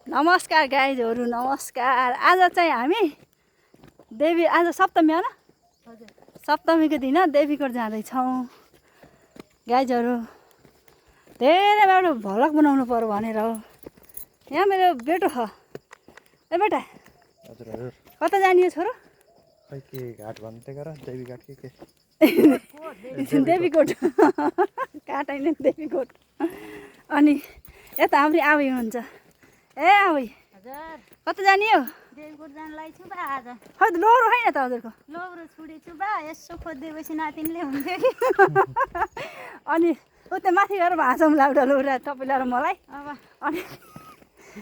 नमस्कार गाइजहरू, नमस्कार। आज चाहिँ हामी आज सप्तमी हो न? सप्तमीको दिन देवीकोट जाँदैछौँ गाइजहरू। धेरै बाटो भ्लग बनाउनु पर्यो भनेर हो। यहाँ मेरो बेटो छ। ए बेटा, कता जाने हो छोरो? खै के घाट भन्दै गर देवीघाट के देवीकोट घाट होइन, देवीकोट। अनि यता हाम्रो आवी हुनुहुन्छ। ए आवी, कता जाने हो? देवीकोट जान लाग्छु बा आज। खै त लोरो होइन त हजुरको? लोब्रो छुडेछु बा, यसो खोज्दैपछि नातिनले हुन्थ्यो कि। अनि उता माथि गएर भाँचौँ लाउडा लौरा तपाईँलाई र मलाई। अब अनि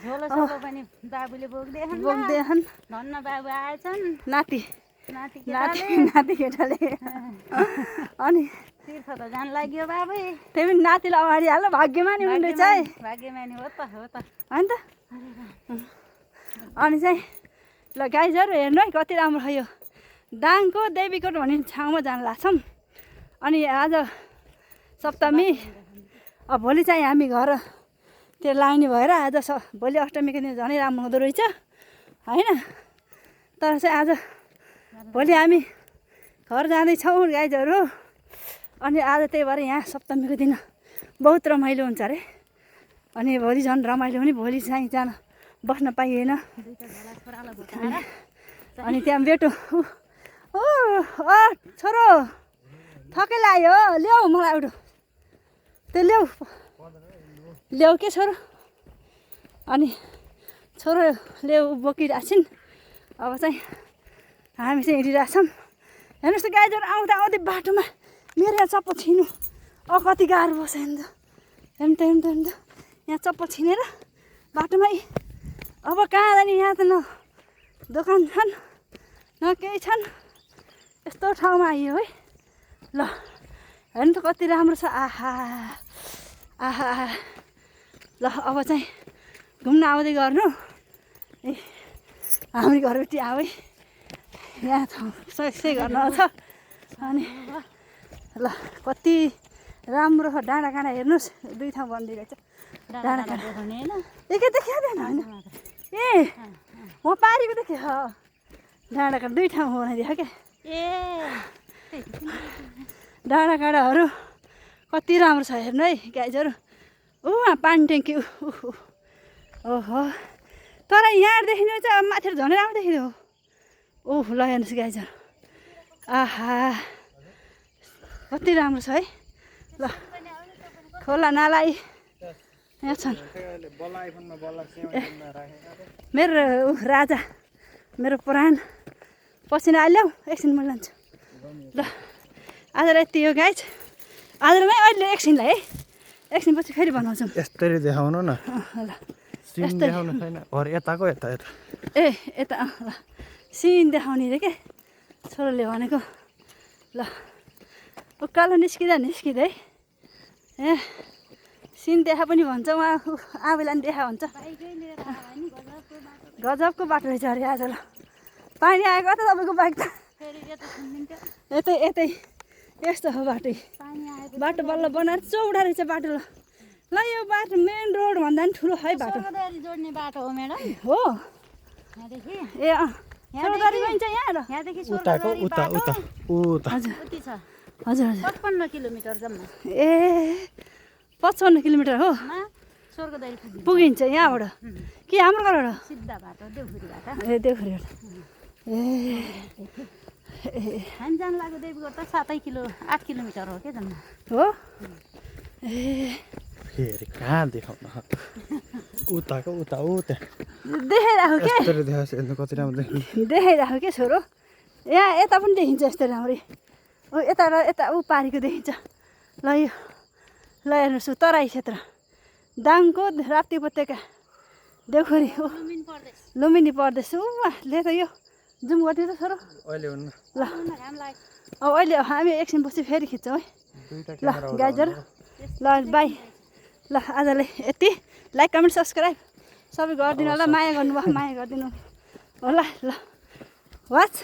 झोलो सोलो पनि बाबुले बोक्दैछन्। धन्न बाबु आएछन्, नाति नाति नाति केटाले। अनि तीर्थ त जान लाग्यो बाबु। त्यही पनि नातिलाई अगाडि हाल्नु भाग्यमानी हुँदै चाहिँ। भाग्यमानी हो त, हो त। होइन त? अनि चाहिँ ल गाइजहरू हेर्नु है, कति राम्रो छ यो दाङको देवीकोट भन्ने ठाउँमा जान लाग्छौँ। अनि आज सप्तमी, अब भोलि चाहिँ हामी घर त्यो लाग्ने भएर आज भोलि अष्टमीको दिन झनै राम्रो हुँदो रहेछ होइन। तर चाहिँ आज भोलि हामी घर जाँदैछौँ गाइजहरू। अनि आज त्यही भएर यहाँ सप्तमीको दिन बहुत रमाइलो हुन्छ अरे। अनि भोलि झन् रमाइलो हुने। भोलि चाहिँ जान बस्न पाइएन। अनि त्यहाँ बेटो ओ छोरो थकै लाग्यो, ल्याऊ मलाई एउटा त्यो ल्याऊ के छोरो। अनि छोरो ल्याऊ बोकिरहेको छिन्। अब चाहिँ हामी चाहिँ हिँडिरहेको छौँ। हेर्नुहोस् त गाइजहरू, आउँदा आउँदै बाटोमा मेरो यहाँ चप्पल छिनु कति गाह्रो बस्छ। हेर्नु त यहाँ चप्पल छिनेर बाटोमै। अब कहाँ जाने? यहाँ त न दोकान छन् न केही छन्। यस्तो ठाउँमा आइयो है। ल हेर्नु त कति राम्रो छ। आहा आहा। ल अब चाहिँ घुम्न आउँदै गर्नु। ए हाम्रो घरबेटी आऊ है। यहाँ ठाउँ सही गर्न छ। अनि ल कति राम्रो छ। डाँडा काँडा हेर्नुहोस्, दुई ठाउँ बनिदिरहेछ डाँडा काँडा। एकै देखिँदैन होइन? ए म पारीको देखेँ डाँडा काँडा दुई ठाउँ बनाइदिएको क्या। ए डाँडा काँडाहरू कति राम्रो छ हेर्नु है गाइजहरू। पानी ट्याङ्की ओहो। तर यहाँदेखि चाहिँ अब माथि झनै राम्रो देखिँदो हो। ओह ल हेर्नुहोस् गाइजहरू, आहा कति राम्रो छ है। ल खोला नाला यहाँ छन्। मेरो राजा, मेरो प्राण पसिना आइल्याउ एकछिन म लान्छु। ल आजलाई यति हो गाइज। आजलाई अहिले एकछिनलाई है, एकछिन पछि फेरि बनाउँछौँ। यस्तरी देखाउनु न। ल सिन देखाउनु छैन। अरे यताको यता ए यता ल सिन देखाउने रे के छोरोले भनेको। ल उकालो निस्किँदै ए सिन देखा पनि भन्छ उहाँ। आफैलाई पनि देखा भन्छ। गजबको बाटो रहेछ अरे आज। ल पानी आएको त तपाईँको बाइक त यतै यस्तो हो बाटो। बाटो बल्ल बनाएर चौडा रहेछ बाटो। ल यो बाटो मेन रोड भन्दा पनि ठुलो है बाटो। जोड्ने बाटो हो म्याडम हो यहाँदेखि। ए सोरगढी गइन्छ यहाँ र? यहाँदेखि उताको उता हजुर कति छ? हजुर 55 किलोमिटर जम्मा। ए 55 किलोमिटर हो। स्वर्गदरी पुगिन्छ यहाँबाट कि हाम्रो घरबाट? सिधा बाटो देउखुरीबाट। ए देउखुरीबाट। ए हामी जान लाग्यो देवीकोट त 8 किलोमिटर हो क्या जम्मा। हो ए फेरि कहाँ देखाउन? उताको उता देखाइराख्यो के? यस्तरी देखाएको हेर्नु कति राम्रो देखिन्छ। देखाइराख्यो के छोरो। यहाँ यता पनि देखिन्छ यस्तो राम्रै। यता र यता पारीको देखिन्छ। ल यो ल हेर्नुहोस् तराई क्षेत्र दाङको राप्ती उपत्यका देउखुरी लुम्बिनी प्रदेश। ले त यो जुम गर्थ्यो त छोरो। अहिले हुन्न। ल अब अहिले हामी एकछिन पछि फेरि खिच्छौँ है। ल गाइजहरू ल बाई। ल आजलाई यति। लाइक कमेन्ट सब्सक्राइब सबै गरिदिनु होला। माया गर्नुभयो, माया गरिदिनु होला। ल वाच।